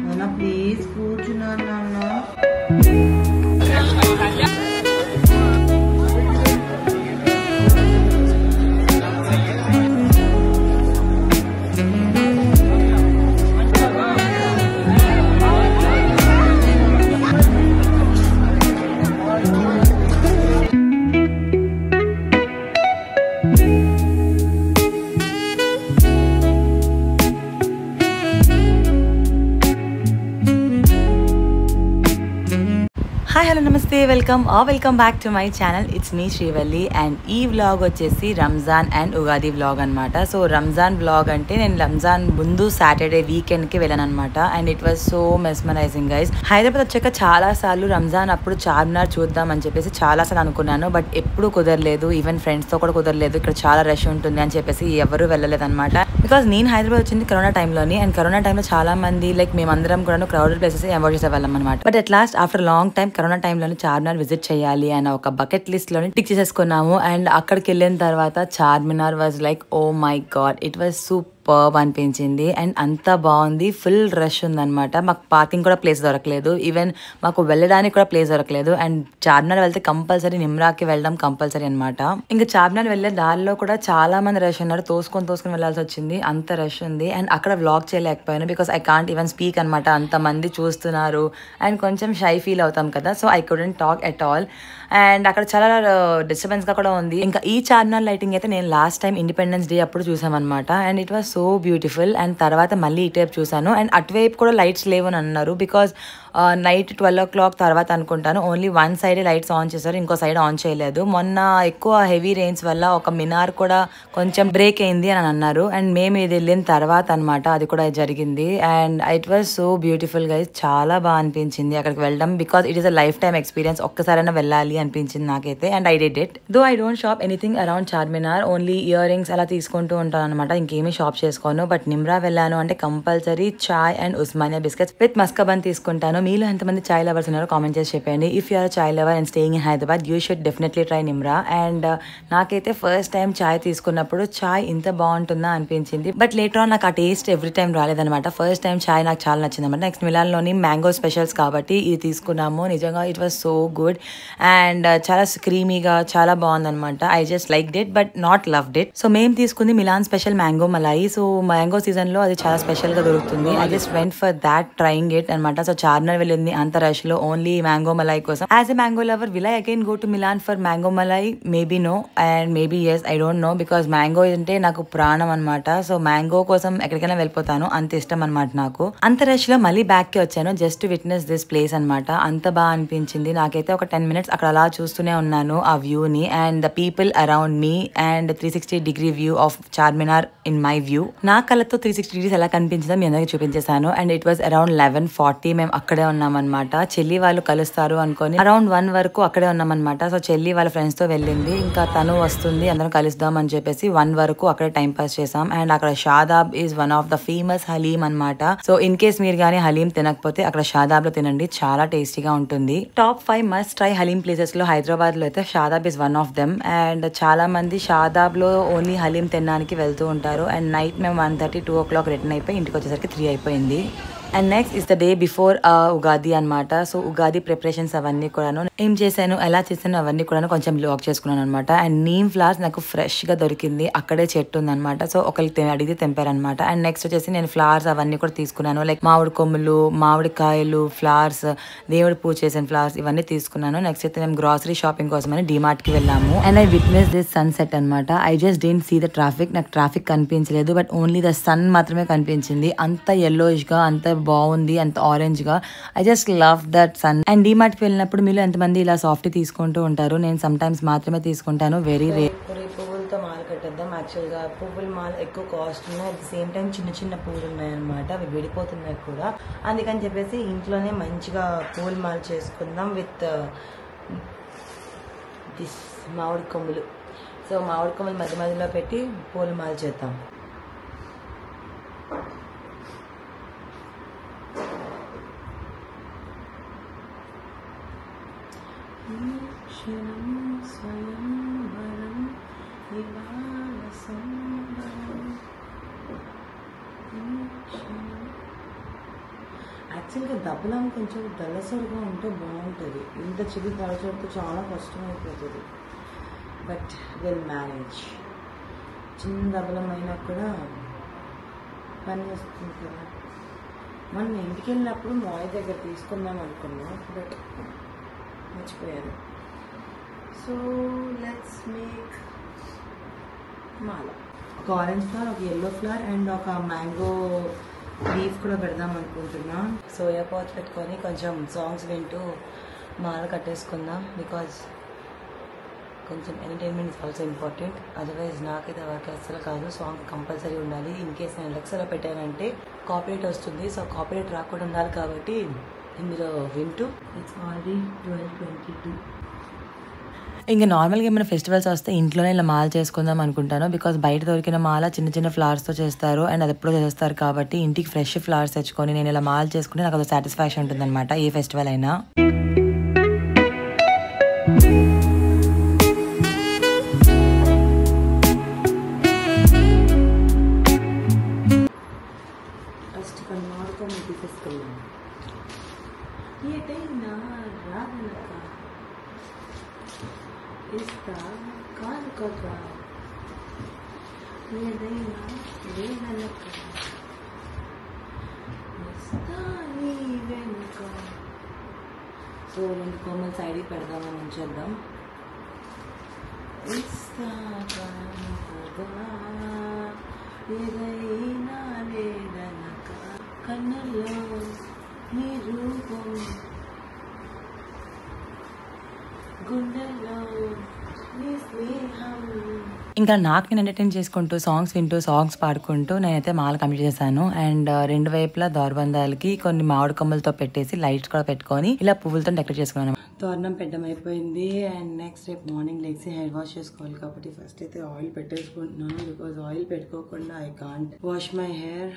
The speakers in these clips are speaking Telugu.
నాన్న ప్లీజ్ కూర్చున్నాను నాన్న. Hi hello namaste welcome back to my channel. It's me Srivalli and ఈ వ్లాగ్ వచ్చేసి రంజాన్ అండ్ ఉగాది వ్లాగ్ అనమాట. సో రంజాన్ వ్లాగ్ అంటే నేను రంజాన్ ముందు సాటర్డే వీకెండ్కి వెళ్ళాను అనమాట. And it was so mesmerizing guys. Hyderabad వచ్చాక చాలా సార్లు రంజాన్ అప్పుడు చార్మినార్ చూద్దాం అని చెప్పేసి చాలా సార్లు అనుకున్నాను, బట్ ఎప్పుడు కుదరలేదు. ఈవెన్ ఫ్రెండ్స్తో కూడా కుదరలేదు. ఇక్కడ చాలా రష్ ఉంటుంది అని చెప్పేసి ఎవరు వెళ్ళలేదు అనమాట. బికాజ్ నేను హైదరాబాద్ వచ్చింది కరోనా టైంలోని, అండ్ కరోనా టైంలో చాలా మంది లైక్ మేమందరం కూడా క్రౌడెడ్ ప్లేసెస్ అవాయిడ్ చేసేవాళ్ళం అనమాట. But at last after long time corona టైంలోని చార్మినార్ విజిట్ చేయాలి అన్న ఒక బకెట్ లిస్ట్ లోని టిక్ చేసేసుకున్నాము. అండ్ అక్కడికి వెళ్ళిన తర్వాత Charminar was like oh my God, it was super అనిపించింది. అండ్ అంతా బాగుంది, ఫుల్ రష్ ఉందన్నమాట. మాకు పార్కింగ్ కూడా ప్లేస్ దొరకలేదు, ఈవెన్ మాకు వెళ్ళడానికి కూడా ప్లేస్ దొరకలేదు. అండ్ చార్మినార్ వెళ్తే కంపల్సరీ నిమ్రాకి వెళ్ళడం కంపల్సరీ అనమాట. ఇంకా చార్మినార్ వెళ్ళే దారిలో కూడా చాలా మంది రష్ ఉన్నారు, తోసుకొని వెళ్ళాల్సి వచ్చింది, అంత రష్ ఉంది. అండ్ అక్కడ వ్లాగ్ చేయలేకపోయాను because I can't even speak అనమాట. అంత మంది చూస్తున్నారు అండ్ కొంచెం షై ఫీల్ అవుతాం కదా, so I couldn't talk at all. And అక్కడ చాలా డిస్టర్బెన్స్ గా కూడా ఉంది. ఇంకా ఈ చార్మినార్ లైటింగ్ అయితే నేను లాస్ట్ టైం ఇండిపెండెన్స్ డే అప్పుడు చూసామన్నమాట. And it was so beautiful. And తర్వాత మళ్ళీ ఇటువైపు చూసాను, అండ్ అటువైపు కూడా లైట్స్ లేవు అని అన్నారు బికాజ్ నైట్ 12 o'clock తర్వాత అనుకుంటాను only one side lights on చేశారు, ఇంకో సైడ్ ఆన్ చేయలేదు. మొన్న ఎక్కువ హెవీ రెయిన్స్ వల్ల ఒక మినార్ కూడా కొంచెం బ్రేక్ అయింది అని అన్నారు. అండ్ మేము ఇది వెళ్ళిన తర్వాత అనమాట అది కూడా జరిగింది. And it was so beautiful guys, చాలా బాగా అనిపించింది అక్కడికి వెళ్ళడం because it is a life time experience. ఒక్కసారైనా వెళ్ళాలి అనిపించింది నాకైతే. And I did it. Though I don't shop anything around Charminar, only ear rings అలా తీసుకుంటూ ఉంటాను అనమాట, ఇంకేమీ షాప్ చేసుకోను. బట్ నిమ్రా వెళ్ళాను అంటే compulsory chai and Osmania biscuits with maska bun తీసుకుంటాను. మీలో ఎంతమంది చాయ్ లవర్స్ ఉన్నారో కామెంట్ చేసి చెప్పండి. If you are chai lover and staying in Hyderabad you should definitely try Nimrah. And నాకైతే ఫస్ట్ టైం చాయ్ తీసుకున్నప్పుడు చాయ్ ఇంత బాగుంటుందా అనిపించింది, బట్ లేటర్ ఆన్ నాకు ఆ టేస్ట్ ఎవ్రీ టైం రాలేదనమాట. ఫస్ట్ టైం చాయ్ నాకు చాలా నచ్చింది అనమాట. నెక్స్ట్ మిలాన్లోని మ్యాంగో స్పెషల్స్ కాబట్టి ఇది తీసుకున్నాము. నిజంగా it was so good and చాలా క్రీమీగా చాలా బాగుందనమాట. I just liked it but not loved it. So మేము తీసుకుంది Milan special mango malai. So mango season లో అది చాలా స్పెషల్ గా దొరుకుతుంది. I just went for that trying it అనమాట. సో చార్మినార్ వెళ్ళింది అంత రష్ లో ఓన్లీ మ్యాంగో మలాయి కోసం. As a mango lover will I again go to Milan for mango malai? Maybe no and maybe yes, I don't know because mango అంటే నాకు ప్రాణం అనమాట. సో మ్యాంగో కోసం ఎక్కడికైనా వెళ్ళిపోతాను, అంత ఇష్టం అనమాట నాకు. అంత రష్ లో మళ్ళీ బ్యాక్ కి వచ్చాను just to witness this place అనమాట. అంత బాగా అనిపించింది నాకైతే. ఒక 10 minutes అక్కడ అలా చూస్తూనే ఉన్నాను ఆ వ్యూ ని and the people around me and 360-degree view of Charminar in my view. నా కళ్ళతో 360 degrees ఎలా కనిపించిందో మీ అందరికి చూపించేశాను. అండ్ ఇట్ వాస్ అరౌండ్ 11:40 మేము అక్కడే ఉన్నాం అనమాట. చెల్లి వాళ్ళు కలుస్తారు అనుకొని అరౌండ్ 1 వరకు అక్కడే ఉన్నాం అనమాట. సో చెల్లి వాళ్ళ ఫ్రెండ్స్ తో వెళ్ళింది, ఇంకా తను వస్తుంది అందరం కలుద్దాం అని చెప్పేసి 1 వరకు అక్కడే టైం పాస్ చేసాం. అండ్ అక్కడ Shadab is one of the famous haleem అనమాట. సో ఇన్ కేస్ మీరు కానీ హలీం తినకపోతే అక్కడ షాదాబ్ లో తినండి, చాలా టేస్టీగా ఉంటుంది. Top 5 must try haleem places లో హైదరాబాద్ లో అయితే Shadab is one of them. And చాలా మంది షాదాబ్ లో ఓన్లీ హలీం తినడానికి వెళ్తూ ఉంటారు. అండ్ నైట్ మేము 1:30, 2 o'clock రిటర్న్ అయిపోయి ఇంటికి వచ్చేసరికి 3 అయిపోయింది. And next is the day before Ugadi అనమాట. సో ఉగాది ప్రిపరేషన్స్ అవన్నీ కూడాను ఏం చేశాను, ఎలా చేశాను అవన్నీ కూడా కొంచెం బ్లాగ్ చేసుకున్నాను అనమాట. అండ్ నీమ్ ఫ్లవర్స్ నాకు ఫ్రెష్ గా దొరికింది, అక్కడే చెట్టు ఉందనమాట. సో ఒకరికి అడిగితే తెంపారనమాట. అండ్ నెక్స్ట్ వచ్చేసి నేను ఫ్లవర్స్ అవన్నీ కూడా తీసుకున్నాను, లైక్ మామిడి కొమ్ములు, మామిడికాయలు, ఫ్లవర్స్, దేవుడి పూజ చేసిన ఫ్లవర్స్ ఇవన్నీ తీసుకున్నాను. నెక్స్ట్ అయితే మేము గ్రాసరీ షాపింగ్ కోసం అని డిమార్ట్ కి వెళ్ళాము. And I witness this sunset అనమాట. I just didn't see the traffic, నాకు ట్రాఫిక్ కనిపించలేదు, బట్ ఓన్లీ ద సన్ మాత్రమే కనిపించింది. అంత yellowish గా అంత బాగుంది, అంత ఆరెంజ్ గా. I just love that sun. And DMart కి వెళ్ళినప్పుడు మీరు ఎంతమంది ఇలా సాఫ్ట్ తీసుకుంటూ ఉంటారు? నేను సమ్ టైమ్స్ మాత్రమే తీసుకుంటాను, వెరీ రేర్. పువ్వులతో మాల కట్టేద్దాం. యాక్చువల్గా పువ్వుల మాల ఎక్కువ కాస్ట్ ఉన్నాయి, అట్ ద సేమ్ టైం చిన్న చిన్న పువ్వులు ఉన్నాయన్నమాట, అవి విడిపోతున్నాయి కూడా. అందుకని చెప్పేసి ఇంట్లోనే మంచిగా పువ్వుల మాల చేసుకుందాం విత్ దిస్ మామిడి కొమ్ములు. సో మామిడి కొమ్ములు మధ్య మధ్యలో పెట్టి పూల మాల చేద్దాం. యాక్చువల్గా దబ్బలం కొంచెం దళసరిగా ఉంటే బాగుంటుంది. ఇంత చిన్న దళసరితో చాలా కష్టం అయిపోతుంది. But will manage. చిన్న దబ్బలం అయినా కూడా పని వస్తుంది కదా. మనం ఇంటికి వెళ్ళినప్పుడు మాయ దగ్గర తీసుకుందాం అనుకున్నాం, బట్ మర్చిపోయాను. సో లెట్స్ మేక్ మాల. ఒక ఆరెంజ్ ఫ్లవర్, ఒక ఎల్లో ఫ్లవర్ అండ్ ఒక మ్యాంగో లీఫ్ కూడా పెడదాం అనుకుంటున్నా. సోయా పాట్ పెట్టుకొని కొంచెం సాంగ్స్ వింటూ మాల కట్టేసుకుందాం. బికాజ్ కొంచెం entertainment is also important. Otherwise నాకైతే వర్క్ అసలు కాదు. సాంగ్ కంపల్సరీ ఉండాలి. ఇన్ కేస్ నేను లెక్సలో పెట్టానంటే కాపీరైట్ వస్తుంది. సో కాపీరైట్ రాకుండా ఉండాలి కాబట్టి ఇందులో వింటూ. It's already 12:22. ఇంకా నార్మల్గా ఏమైనా ఫెస్టివల్స్ వస్తే ఇంట్లోనే ఇలా మాల చేసుకుందాం అనుకుంటాను. బికాజ్ బయట దొరికిన మాల చిన్న చిన్న ఫ్లవర్స్తో చేస్తారు అండ్ అది ఎప్పుడో చేస్తారు కాబట్టి ఇంటికి ఫ్రెష్ ఫ్లవర్స్ తెచ్చుకొని నేను ఇలా మాల చేసుకుంటే నాకు అది సాటిస్ఫాక్షన్ ఉంటుంది అనమాట, ఏ ఫెస్టివల్ అయినా. ఫస్ట్ కన్నాడుకొని తీసేసుకున్నాను. ఏటైనా రాదనక ఇస్తా కానుకక, ఏదైనా లేదనక ఇస్తా నీ వెనుక. సో 2 కొమ్మలు సైడ్కి పెడదామని ఉంచేద్దాం. ఇస్తా కానుకగా ఏదైనా లేదనక, కన్నుల్లో నీ రూపం, గుండెల్లో నీ స్నేహం. ఇంకా నాకు నేను ఎంటర్టైన్ చేసుకుంటూ సాంగ్స్ వింటూ సాంగ్స్ పాడుకుంటూ నేనైతే మాల కంప్లీట్ చేశాను. అండ్ 2 వైపులా దౌర్బంధాలకి కొన్ని మామిడి కొమ్మలతో పెట్టేసి లైట్స్ కూడా పెట్టుకొని ఇలా పువ్వులతో డెకరేట్ చేసుకున్నాను. తోరణం పెట్టడం అయిపోయింది. అండ్ నెక్స్ట్ రేపు మార్నింగ్ లెగ్స్ హెయిర్ వాష్ చేసుకోవాలి కాబట్టి ఫస్ట్ అయితే ఆయిల్ పెట్టేసుకుంటున్నాను. బికాజ్ ఆయిల్ పెట్టుకోకుండా I can't wash my hair.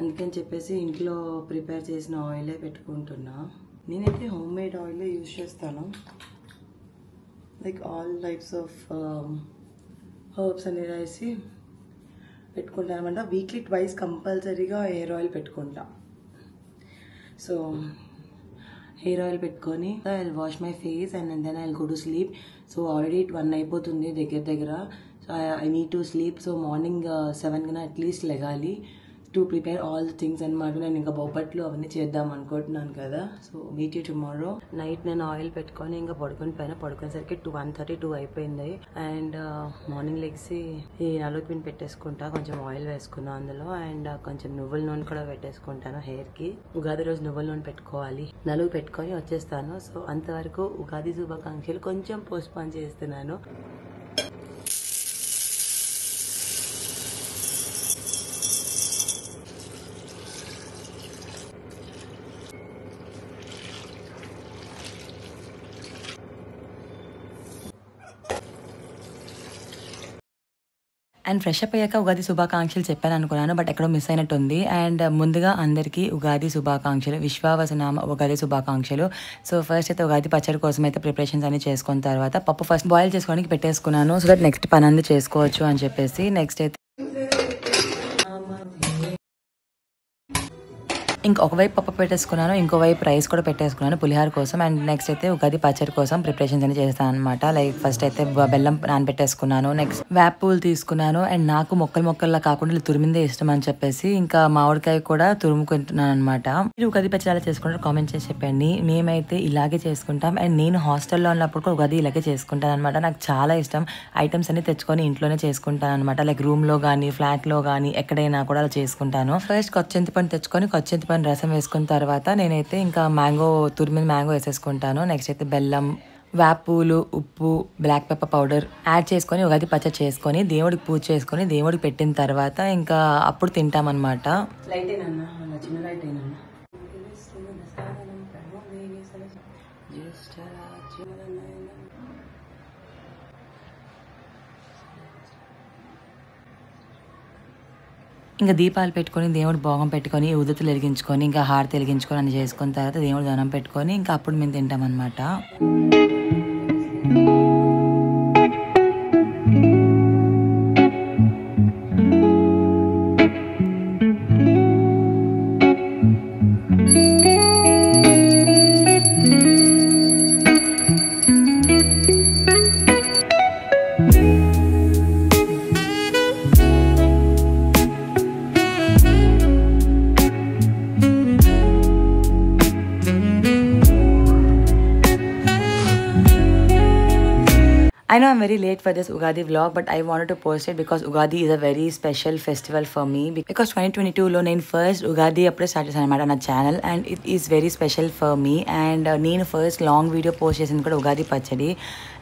అందుకని చెప్పేసి ఇంట్లో ప్రిపేర్ చేసిన ఆయిలే పెట్టుకుంటున్నా. నేనైతే హోమ్ మేడ్ ఆయిలే యూజ్ చేస్తాను. Like all types of herbs అనేది వేసి పెట్టుకుంటాను అనమాట. వీక్లీ ట్వైస్ కంపల్సరీగా హెయిర్ ఆయిల్ పెట్టుకుంటా. సో హెయిర్ ఆయిల్ పెట్టుకొని I will wash my face and then I will go to sleep. So already 1 అయిపోతుంది దగ్గర. So I need to sleep. So morning 7 కన్నా అట్లీస్ట్ లెగాలి to prepare all the things అనమాట. నేను ఇంకా బొబ్బట్లు అవన్నీ చేద్దాం అనుకుంటున్నాను కదా. So meet you tomorrow. Night నేను ఆయిల్ పెట్టుకొని ఇంకా పడుకునేసరికి 1:32 అయిపోయింది. అండ్ మార్నింగ్ లెగ్సి ఈ నలుగు పిండి పెట్టేసుకుంటా. కొంచెం ఆయిల్ వేసుకున్నాను అందులో అండ్ కొంచెం నువ్వుల నూనె కూడా పెట్టేసుకుంటాను హెయిర్కి. ఉగాది రోజు నువ్వుల నూనె పెట్టుకోవాలి. నలుగు పెట్టుకొని వచ్చేస్తాను. సో అంతవరకు ఉగాది శుభాకాంక్షలు కొంచెం పోస్ట్ పోన్ చేస్తున్నాను. అండ్ ఫ్రెష్ అప్ అయ్యాక ఉగాది శుభాకాంక్షలు చెప్పాను అనుకున్నాను, బట్ ఎక్కడో మిస్ అయినట్టుంది. అండ్ ముందుగా అందరికీ ఉగాది శుభాకాంక్షలు, విశ్వావసనామ ఉగాది శుభాకాంక్షలు. సో ఫస్ట్ అయితే ఉగాది పచ్చడి కోసం అయితే ప్రిపరేషన్స్ అన్ని చేసుకున్న తర్వాత పప్పు ఫస్ట్ బాయిల్ చేసుకోవడానికి పెట్టేసుకున్నాను. సో దట్ నెక్స్ట్ పని అంది చేసుకోవచ్చు అని చెప్పేసి. నెక్స్ట్ అయితే ఇంకొకవైపు పప్పు పెట్టేసుకున్నాను, ఇంకోవైపు రైస్ కూడా పెట్టేసుకున్నాను పులిహార కోసం. అండ్ నెక్స్ట్ అయితే ఉగాది పచ్చడి కోసం ప్రిపరేషన్స్ అన్ని చేస్తాను అనమాట. లైక్ ఫస్ట్ అయితే బెల్లం నానబెట్టేసుకున్నాను, నెక్స్ట్ వేప పూలు తీసుకున్నాను. అండ్ నాకు మొక్కల్లా కాకుండా ఇలా తురిమిందే ఇష్టం అని చెప్పేసి ఇంకా మామిడికాయ కూడా తురుముకుంటున్నాను అనమాట. మీరు ఉగాది పచ్చడి ఎలా చేసుకుంటారో కామెంట్ చేసి చెప్పండి. మేమైతే ఇలాగే చేసుకుంటాం. అండ్ నేను హాస్టల్లో ఉన్నప్పుడు కూడా ఉగాది ఇలాగే చేసుకుంటాను అనమాట. నాకు చాలా ఇష్టం. ఐటమ్స్ అన్ని తెచ్చుకొని ఇంట్లోనే చేసుకుంటాను అనమాట. లైక్ రూమ్ లో కానీ ఫ్లాట్ లో కానీ ఎక్కడైనా కూడా అలా చేసుకుంటాను. ఫస్ట్ కొచ్చింతపండు తెచ్చుకొని కొచ్చింతపండు రసం వేసుకున్న తర్వాత నేనైతే ఇంకా తురిమిన మ్యాంగో వేసేసుకుంటాను. నెక్స్ట్ అయితే బెల్లం, వేప పూలు, ఉప్పు, బ్లాక్ పెప్పర్ పౌడర్ యాడ్ చేసుకొని ఉగాది పచ్చడి చేసుకొని దేవుడికి పూజ చేసుకొని దేవుడికి పెట్టిన తర్వాత ఇంకా అప్పుడు తింటామన్నమాట. లైట్ అయినా చిన్న లైట్ అయినా ఇంకా దీపాలు పెట్టుకొని దేవుడు భోగం పెట్టుకొని ఉదతులు వెలిగించుకొని ఇంకా హారతి వెలిగించుకొని అన్ని చేసుకున్న తర్వాత దేవుడు దండం పెట్టుకొని ఇంకా అప్పుడు మేము తింటాం అనమాట. I know I'm very late for this Ugadi vlog, but I wanted to post it because Ugadi is a very special festival for me. Because 2022 లో నేను ఫస్ట్ ఉగాది అప్పుడే స్టార్ట్ చేశాను అనమాట నా channel, and it is very special for me. And నేను ఫస్ట్ లాంగ్ వీడియో పోస్ట్ చేసింది కూడా ఉగాది పచ్చడి,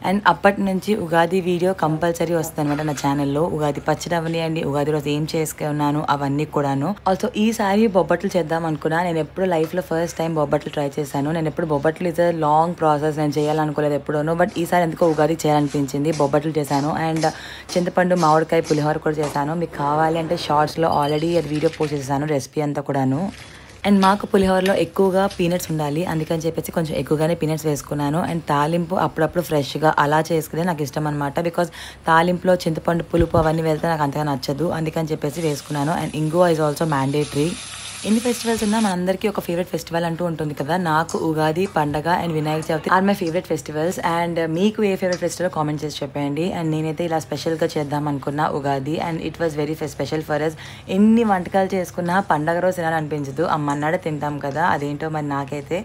అండ్ అప్పటి నుంచి ఉగాది వీడియో కంపల్సరీ వస్తుంది అనమాట నా ఛానల్లో. ఉగాది పచ్చడి అవనియండి, ఉగాది రోజు ఏం చేసుకున్నాను అవన్నీ కూడాను. ఆల్సో ఈసారి బొబ్బట్లు చేద్దాం అనుకున్నా. నేను ఎప్పుడు లైఫ్లో ఫస్ట్ టైం బొబ్బట్లు ట్రై చేశాను. నేను ఎప్పుడు బొబ్బట్లు ఇస్ అ లాంగ్ ప్రాసెస్, నేను చేయాలనుకోలేదు ఎప్పుడూనూ. బట్ ఈసారి ఎందుకో ఉగాది చేయాలనిపించింది, బొబ్బట్లు చేశాను. అండ్ చింతపండు మామిడికాయ పులిహోర కూడా చేశాను. మీకు కావాలి అంటే షార్ట్స్లో ఆల్రెడీ అది వీడియో పోస్ట్ చేశాను, రెసిపీ అంతా కూడాను. అండ్ మాకు పులిహోరలో ఎక్కువగా పీనట్స్ ఉండాలి, అందుకని చెప్పేసి కొంచెం ఎక్కువగానే పీనట్స్ వేసుకున్నాను. అండ్ తాలింపు అప్పుడప్పుడు ఫ్రెష్గా అలా చేసుకునే నాకు ఇష్టం అనమాట. బికాజ్ తాలింపులో చింతపండు పులుపు అవన్నీ వెళ్తే నాకు అంతగా నచ్చదు, అందుకని చెప్పేసి వేసుకున్నాను. అండ్ ఇంగువ ఈజ్ ఆల్సో మ్యాండేటరీ. ఎన్ని ఫెస్టివల్స్ ఉన్నా మనందరికీ ఒక ఫేవరెట్ ఫెస్టివల్ అంటూ ఉంటుంది కదా. నాకు ఉగాది పండగ and Vinayaka Chavithi are my favourite festivals. And మీకు ఏ ఫేవరెట్ ఫెస్టివల్ కామెంట్ చేసి చెప్పండి. అండ్ నేనైతే ఇలా స్పెషల్గా చేద్దాం అనుకున్నా Ugadi, and it was very special for us. ఎన్ని వంటకాలు చేసుకున్నా పండగ రోజు తినాలనిపించదు, అమ్మన్నాడే తింటాం కదా. అదేంటో మరి నాకైతే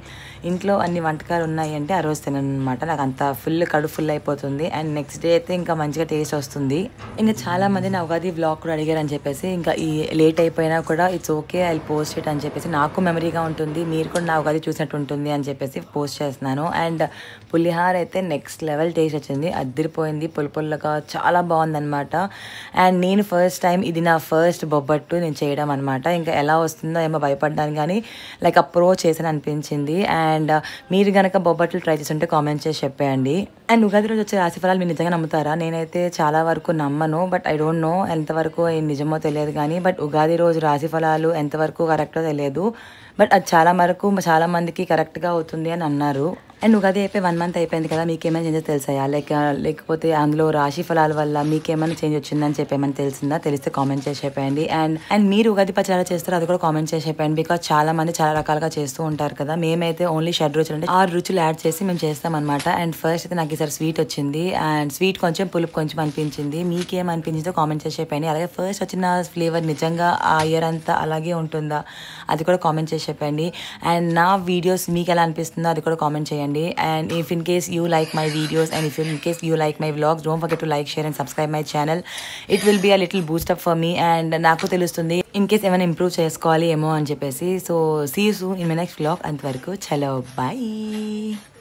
ఇంట్లో అన్ని వంటకాలు ఉన్నాయి అంటే ఆ రోజు తినను అనమాట. నాకు అంత కడుపు ఫుల్ అయిపోతుంది. అండ్ నెక్స్ట్ డే అయితే ఇంకా మంచిగా టేస్ట్ వస్తుంది. ఇంకా చాలా మంది నా ఉగాది వ్లాగ్ కూడా అడిగారు అని చెప్పేసి, ఇంకా ఈ లేట్ అయిపోయినా కూడా it's okay, I post it అని చెప్పేసి, నాకు మెమరీగా ఉంటుంది, మీరు కూడా నా ఉగాది చూసినట్టు ఉంటుంది అని చెప్పేసి పోస్ట్ చేస్తున్నాను. అండ్ పులిహార అయితే నెక్స్ట్ లెవెల్ టేస్ట్ వచ్చింది, అద్దరిపోయింది, పుల్లగా చాలా బాగుందనమాట. అండ్ నేను ఫస్ట్ టైం, ఇది నా ఫస్ట్ బొబ్బట్టు నేను చేయడం అనమాట. ఇంకా ఎలా వస్తుందో ఏమో భయపడ్డాను, కానీ లైక్ అప్రోచ్ చేసాను అనిపించింది. అండ్ మీరు కనుక బొబ్బట్లు ట్రై చేస్తుంటే కామెంట్ చేసి చెప్పేయండి. అండ్ ఉగాది రోజు వచ్చే రాశిఫలాలు మీరు నిజంగా నమ్ముతారా? నేనైతే చాలా వరకు నమ్మను, బట్ ఐ డోంట్ నో ఎంతవరకు నిజమో తెలియదు కానీ. బట్ ఉగాది రోజు రాశిఫలాలు ఎంతవరకు కరెక్టో తెలియదు, బట్ అది చాలా మందికి కరెక్ట్గా అవుతుంది అని అన్నారు. అండ్ ఉగాది అయిపోయి 1 month అయిపోయింది కదా, మీకేమైనా చేంజెస్ తెలిసాయా? లేకపోతే అందులో రాశి ఫలాల వల్ల మీకేమైనా చేంజ్ వచ్చిందని చెప్పేమైనా తెలిసిందా? తెలిస్తే కామెంట్ చేసి చెప్పండి. అండ్ మీరు ఉగాది పచ్చడి ఎలా చేస్తారో అది కూడా కామెంట్ చేసి చెప్పండి. బికాజ్ చాలా మంది చాలా రకాలుగా చేస్తూ ఉంటారు కదా. మేమైతే ఓన్లీ 6 రుచులు అంటే 6 రుచులు యాడ్ చేసి మేము చేస్తాం అనమాట. అండ్ ఫస్ట్ అయితే నాకు ఈసారి స్వీట్ వచ్చింది, అండ్ స్వీట్ కొంచెం పులుపు కొంచెం అనిపించింది. మీకేం అనిపించిందో కామెంట్ చేసి చెప్పండి. అలాగే ఫస్ట్ వచ్చిన ఫ్లేవర్ నిజంగా ఆ ఇయర్ అంతా అలాగే ఉంటుందా అది కూడా కామెంట్ చేసి చెప్పండి. అండ్ నా వీడియోస్ మీకు ఎలా అనిపిస్తుందో అది కూడా కామెంట్ చేయండి. And if in case you like my videos, and if in case you like my vlogs, don't forget to like, share and subscribe my channel. It will be a little boost up for me, and నాకు తెలుస్తుంది in case ఏమైనా ఇంప్రూవ్ చేసుకోవాలి ఏమో అని చెప్పేసి. So see you soon in my next vlog. అంతవరకు చలో bye.